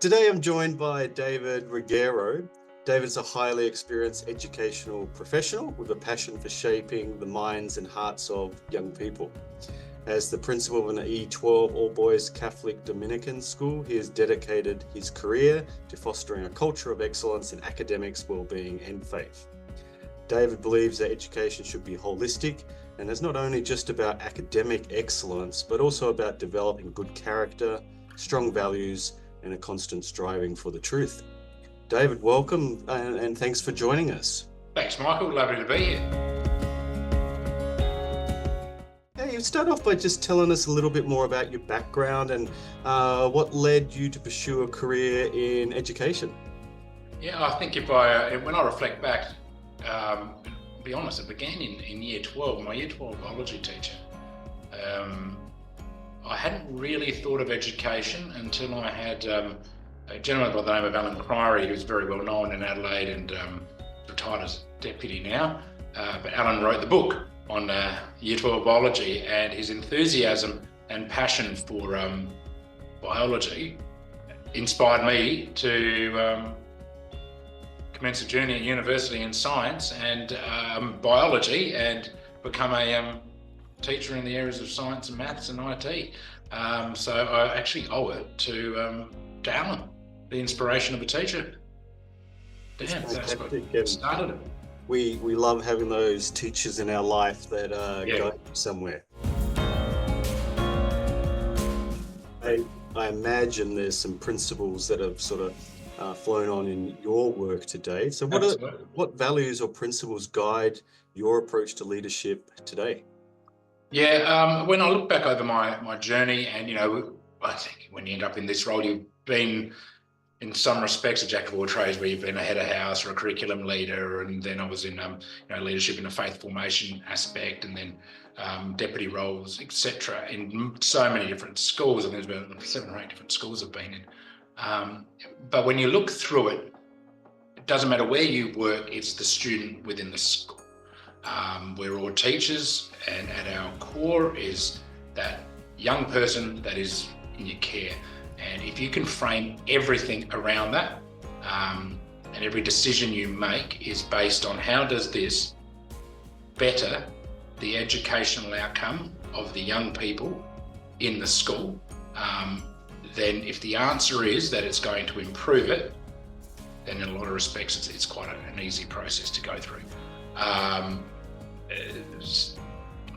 Today I'm joined by David Ruggiero. David's a highly experienced educational professional with a passion for shaping the minds and hearts of young people. As the principal of an E12 all-boys Catholic Dominican school, he has dedicated his career to fostering a culture of excellence in academics, well-being and faith. David believes that education should be holistic and is not only just about academic excellence, but also about developing good character, strong values, and a constant striving for the truth. David, welcome and thanks for joining us. Thanks, Michael. Lovely to be here. Yeah, you start off by just telling us a little bit more about your background and what led you to pursue a career in education. Yeah, I think when I reflect back, to be honest, it began in year 12. My year 12 biology teacher. I hadn't really thought of education until I had a gentleman by the name of Alan Priory, who's very well known in Adelaide and retired as deputy now. But Alan wrote the book on year 12 biology, and his enthusiasm and passion for biology inspired me to commence a journey at university in science and biology and become a teacher in the areas of science and maths and IT. So I actually owe it to Alan, the inspiration of a teacher. Damn, that's what started it. We love having those teachers in our life that go somewhere. I imagine there's some principles that have sort of flown on in your work today. So what values or principles guide your approach to leadership today? Yeah, when I look back over my journey, and I think when you end up in this role, you've been in some respects a jack of all trades, where you've been a head of house or a curriculum leader, and then I was in leadership in a faith formation aspect, and then deputy roles, etc. in so many different schools. I think there's about 7 or 8 different schools I've been in. But when you look through it, it doesn't matter where you work; it's the student within the school. We're all teachers, and at our core is that young person that is in your care. And if you can frame everything around that, and every decision you make is based on how does this better the educational outcome of the young people in the school, then if the answer is that it's going to improve it, then in a lot of respects it's quite an easy process to go through.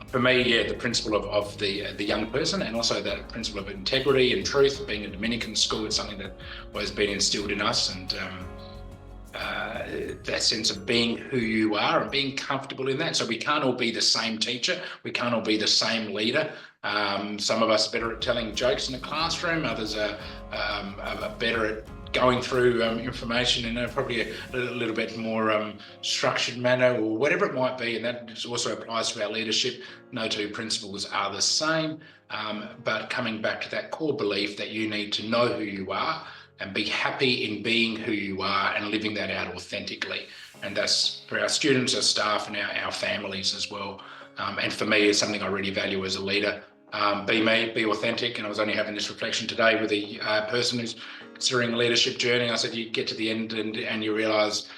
For me, the principle of the young person, and also that principle of integrity and truth. Being a Dominican school, it's something that has been instilled in us, and that sense of being who you are and being comfortable in that. So we can't all be the same teacher, we can't all be the same leader. Some of us are better at telling jokes in the classroom, others are better at going through information in probably a little bit more structured manner, or whatever it might be, and that also applies to our leadership. No two principles are the same, but coming back to that core belief that you need to know who you are and be happy in being who you are and living that out authentically. And that's for our students, our staff, and our families as well. And for me, it's something I really value as a leader. Be me, be authentic. And I was only having this reflection today with a person who's considering a leadership journey. I said, you get to the end and you realise,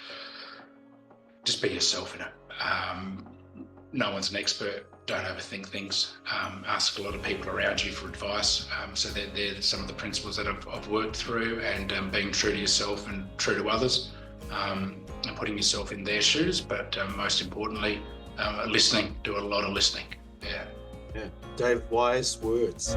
just be yourself in it. No one's an expert. Don't overthink things. Ask a lot of people around you for advice. So they're some of the principles that I've worked through, and being true to yourself and true to others, and putting yourself in their shoes. But most importantly, listening. Do a lot of listening. Yeah, Dave, wise words.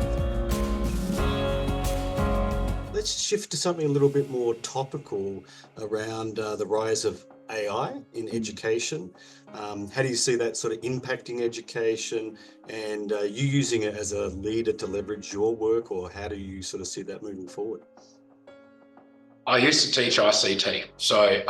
Let's shift to something a little bit more topical around the rise of AI in education. How do you see that sort of impacting education, and you using it as a leader to leverage your work, or how do you sort of see that moving forward? I used to teach ICT, so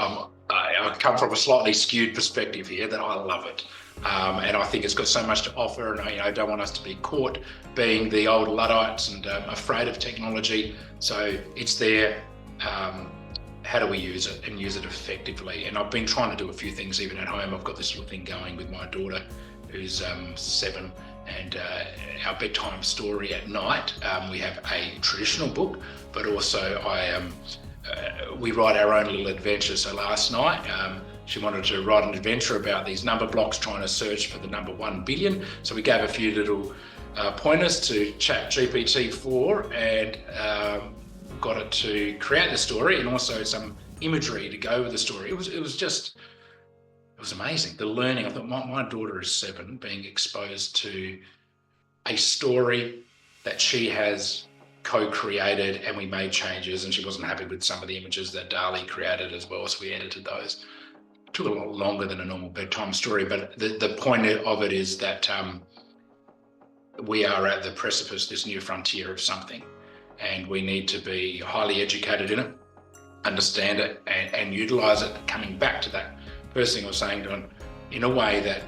I come from a slightly skewed perspective here that I love it. And I think it's got so much to offer, and I don't want us to be caught being the old Luddites and afraid of technology. So it's there. How do we use it and use it effectively? And I've been trying to do a few things even at home. I've got this little thing going with my daughter who's 7, And our bedtime story at night, we have a traditional book, but also we write our own little adventure. So last night, she wanted to write an adventure about these number blocks trying to search for the number 1 billion. So we gave a few little pointers to ChatGPT-4 and got it to create the story, and also some imagery to go with the story. It was amazing, the learning. I thought my daughter is 7, being exposed to a story that she has co-created, and we made changes, and she wasn't happy with some of the images that Dali created as well, so we edited those. It took a lot longer than a normal bedtime story, but the point of it is that we are at the precipice, this new frontier of something, and we need to be highly educated in it, understand it, and utilize it. Coming back to that first thing I was saying, Don, in a way that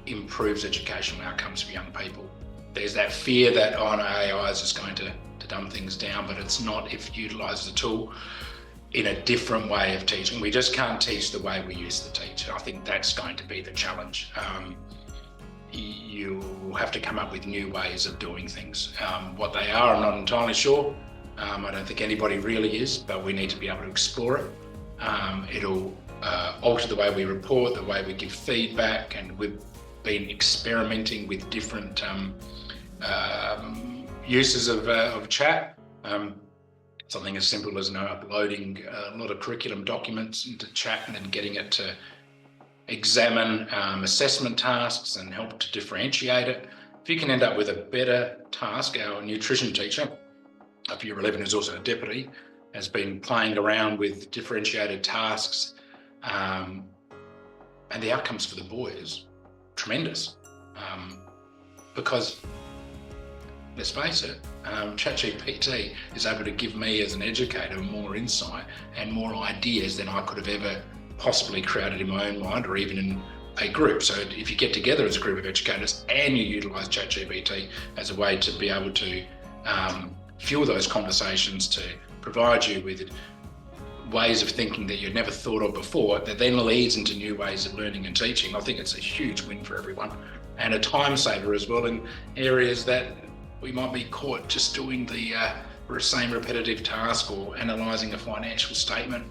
improves educational outcomes for young people. There's that fear that AI is just going to dumb things down, but it's not if you utilize the tool in a different way of teaching. We just can't teach the way we used to teach. I think that's going to be the challenge. You have to come up with new ways of doing things. What they are, I'm not entirely sure. I don't think anybody really is, but we need to be able to explore it. It'll alter the way we report, the way we give feedback, and we've been experimenting with different uses of chat. Something as simple as uploading a lot of curriculum documents into chat and then getting it to examine assessment tasks and help to differentiate it. If you can end up with a better task, our nutrition teacher up year 11, who's also a deputy, has been playing around with differentiated tasks, and the outcomes for the boys tremendous, because let's face it, ChatGPT is able to give me as an educator more insight and more ideas than I could have ever possibly created in my own mind, or even in a group. So if you get together as a group of educators and you utilize ChatGPT as a way to be able to fuel those conversations, to provide you with ways of thinking that you'd never thought of before, that then leads into new ways of learning and teaching, I think it's a huge win for everyone, and a time saver as well in areas that we might be caught just doing the same repetitive task or analysing a financial statement.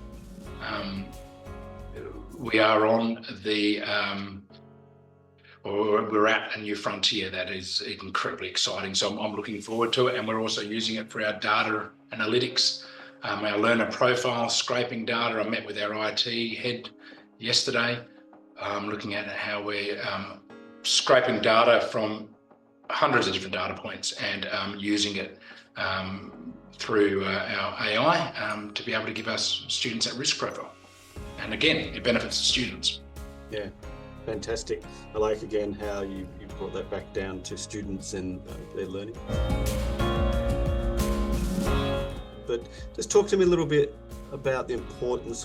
We are on we're at a new frontier that is incredibly exciting. So I'm looking forward to it, and we're also using it for our data analytics, our learner profile, scraping data. I met with our IT head yesterday, looking at how we're scraping data from hundreds of different data points and using it through our AI to be able to give us students at risk profile. And again, it benefits the students. Yeah, fantastic. I like again how you brought that back down to students and their learning. But just talk to me a little bit about the importance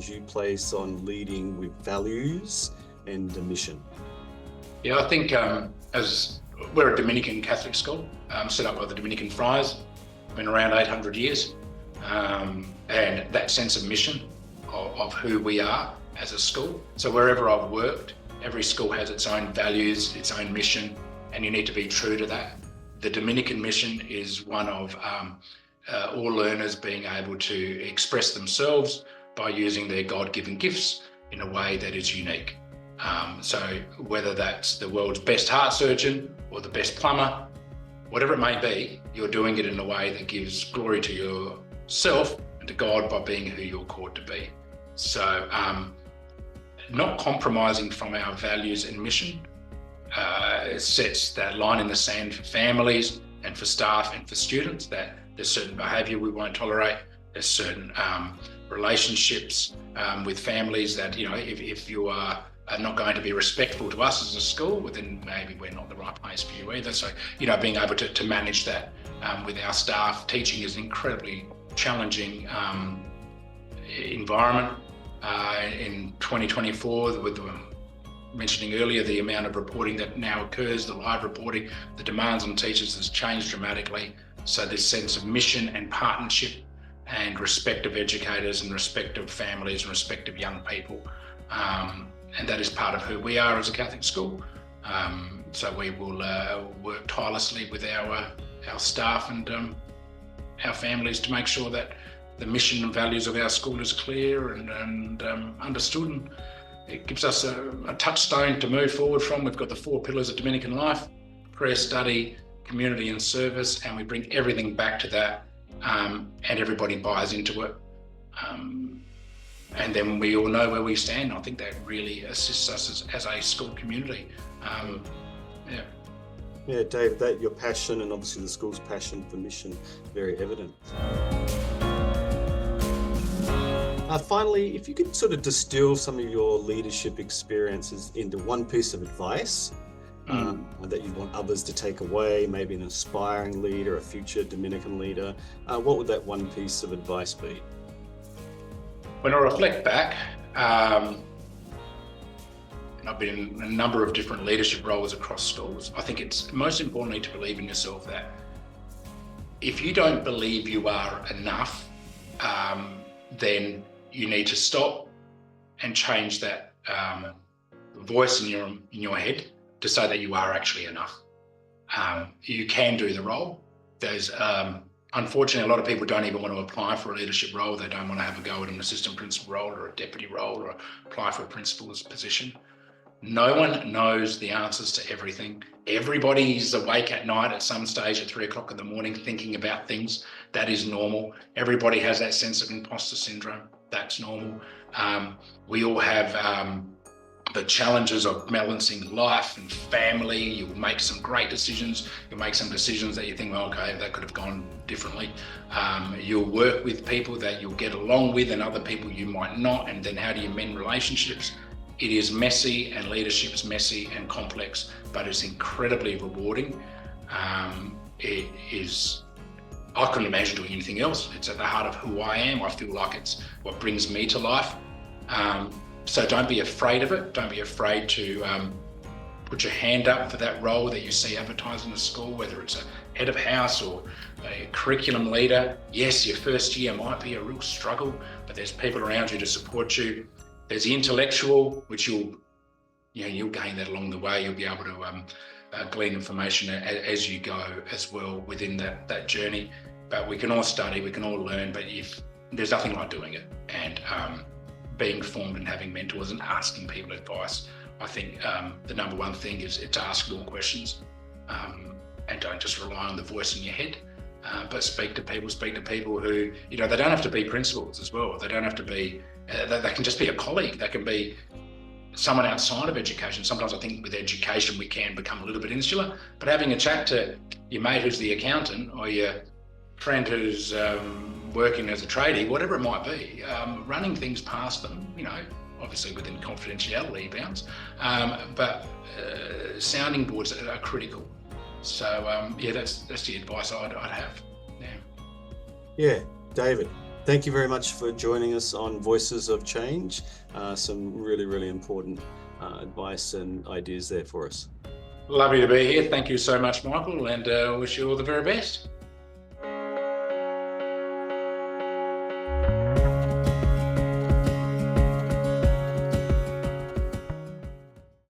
you place on leading with values and a mission. Yeah, I think as we're a Dominican Catholic school, set up by the Dominican Friars, been around 800 years, and that sense of mission of who we are as a school. So wherever I've worked, every school has its own values, its own mission, and you need to be true to that. The Dominican mission is one of all learners being able to express themselves by using their God-given gifts in a way that is unique. So whether that's the world's best heart surgeon or the best plumber, whatever it may be, you're doing it in a way that gives glory to yourself and to God by being who you're called to be. So not compromising from our values and mission sets that line in the sand for families and for staff and for students, that there's certain behaviour we won't tolerate. There's certain relationships with families that, if you are not going to be respectful to us as a school, well, then maybe we're not the right place for you either. So, being able to manage that with our staff. Teaching is an incredibly challenging environment. In 2024, with mentioning earlier, the amount of reporting that now occurs, the live reporting, the demands on teachers has changed dramatically. So this sense of mission and partnership and respect of educators and respect of families and respect of young people, and that is part of who we are as a Catholic school. So we will work tirelessly with our staff and our families to make sure that the mission and values of our school is clear and understood. And it gives us a touchstone to move forward from. We've got the 4 pillars of Dominican life: prayer, study, community and service, and we bring everything back to that, and everybody buys into it. And then we all know where we stand. I think that really assists us as a school community. Yeah, Dave, that your passion and obviously the school's passion for mission, very evident. Finally, if you could sort of distill some of your leadership experiences into one piece of advice that you want others to take away, maybe an aspiring leader, a future Dominican leader, what would that one piece of advice be? When I reflect back, and I've been in a number of different leadership roles across schools, I think it's most importantly to believe in yourself, that if you don't believe you are enough, then you need to stop and change that voice in your head to say that you are actually enough. You can do the role. There's unfortunately, a lot of people don't even want to apply for a leadership role. They don't want to have a go at an assistant principal role or a deputy role or apply for a principal's position. No one knows the answers to everything. Everybody's awake at night at some stage at 3 o'clock in the morning thinking about things. That is normal. Everybody has that sense of imposter syndrome. That's normal. We all have the challenges of balancing life and family. You'll make some great decisions. You'll make some decisions that you think, well, okay, that could have gone differently. You'll work with people that you'll get along with and other people you might not. And then how do you mend relationships? It is messy, and leadership is messy and complex, but it's incredibly rewarding. It is, I couldn't imagine doing anything else. It's at the heart of who I am. I feel like it's what brings me to life. So don't be afraid of it. Don't be afraid to put your hand up for that role that you see advertised in the school, whether it's a head of house or a curriculum leader. Yes, your first year might be a real struggle, but there's people around you to support you. There's the intellectual, which you'll gain that along the way. You'll be able to glean information as you go as well within that journey. But we can all study, we can all learn, but there's nothing like doing it. And being formed and having mentors and asking people advice. I think the number one thing is to ask more questions, and don't just rely on the voice in your head, but speak to people who, they don't have to be principals as well. They don't have to be, they can just be a colleague. They can be someone outside of education. Sometimes I think with education, we can become a little bit insular, but having a chat to your mate who's the accountant or your friend who's working as a tradie, whatever it might be, running things past them, obviously within confidentiality bounds, but sounding boards are critical. So that's the advice I'd have. Yeah, David, thank you very much for joining us on Voices of Change. Some really, really important advice and ideas there for us. Lovely to be here. Thank you so much, Michael, and wish you all the very best.